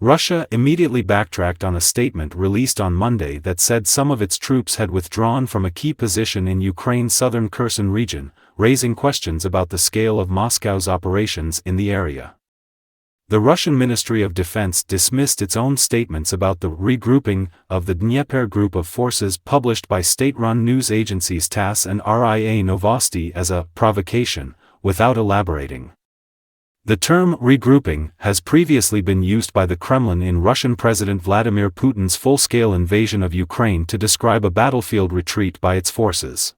Russia immediately backtracked on a statement released on Monday that said some of its troops had withdrawn from a key position in Ukraine's southern Kherson region, raising questions about the scale of Moscow's operations in the area. The Russian Ministry of Defense dismissed its own statements about the regrouping of the Dnieper group of forces published by state-run news agencies TASS and RIA Novosti as a provocation, without elaborating. The term regrouping has previously been used by the Kremlin in Russian President Vladimir Putin's full-scale invasion of Ukraine to describe a battlefield retreat by its forces.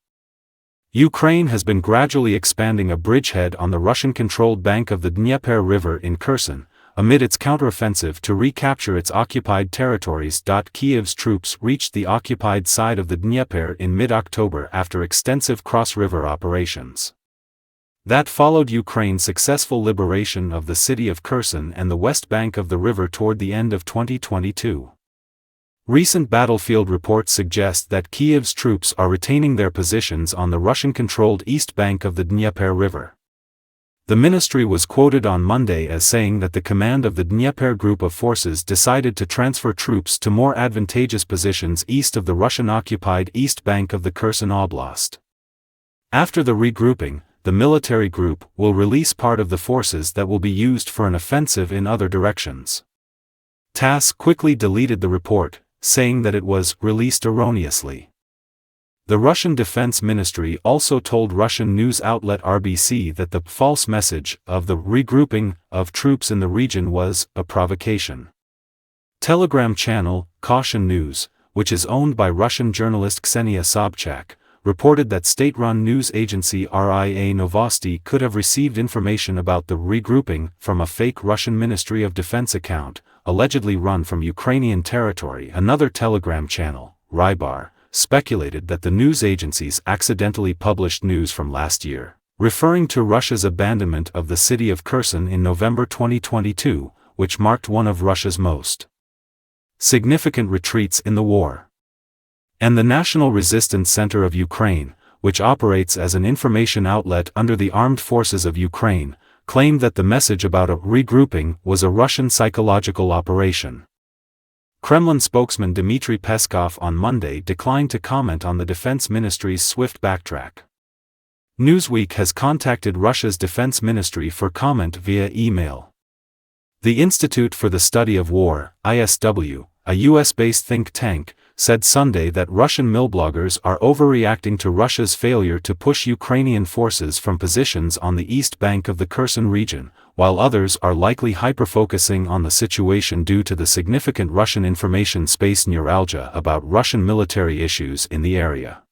Ukraine has been gradually expanding a bridgehead on the Russian-controlled bank of the Dnieper River in Kherson, amid its counteroffensive to recapture its occupied territories. Kiev's troops reached the occupied side of the Dnieper in mid-October after extensive cross-river operations. That followed Ukraine's successful liberation of the city of Kherson and the west bank of the river toward the end of 2022. Recent battlefield reports suggest that Kiev's troops are retaining their positions on the Russian-controlled east bank of the Dnieper River. The ministry was quoted on Monday as saying that the command of the Dnieper group of forces decided to transfer troops to more advantageous positions east of the Russian-occupied east bank of the Kherson Oblast. After the regrouping, the military group will release part of the forces that will be used for an offensive in other directions. TASS quickly deleted the report, saying that it was released erroneously. The Russian Defense Ministry also told Russian news outlet RBC that the false message of the regrouping of troops in the region was a provocation. Telegram channel Caution News, which is owned by Russian journalist Ksenia Sobchak, reported that state-run news agency RIA Novosti could have received information about the regrouping from a fake Russian Ministry of Defense account, allegedly run from Ukrainian territory. Another Telegram channel, Rybar, speculated that the news agencies accidentally published news from last year, referring to Russia's abandonment of the city of Kherson in November 2022, which marked one of Russia's most significant retreats in the war. And the National Resistance Center of Ukraine, which operates as an information outlet under the Armed Forces of Ukraine, claimed that the message about a regrouping was a Russian psychological operation. Kremlin spokesman Dmitry Peskov on Monday declined to comment on the Defense Ministry's swift backtrack. Newsweek has contacted Russia's Defense Ministry for comment via email. The Institute for the Study of War, ISW, a US-based think tank, said Sunday that Russian millbloggers are overreacting to Russia's failure to push Ukrainian forces from positions on the east bank of the Kherson region, while others are likely hyper-focusing on the situation due to the significant Russian information space neuralgia about Russian military issues in the area.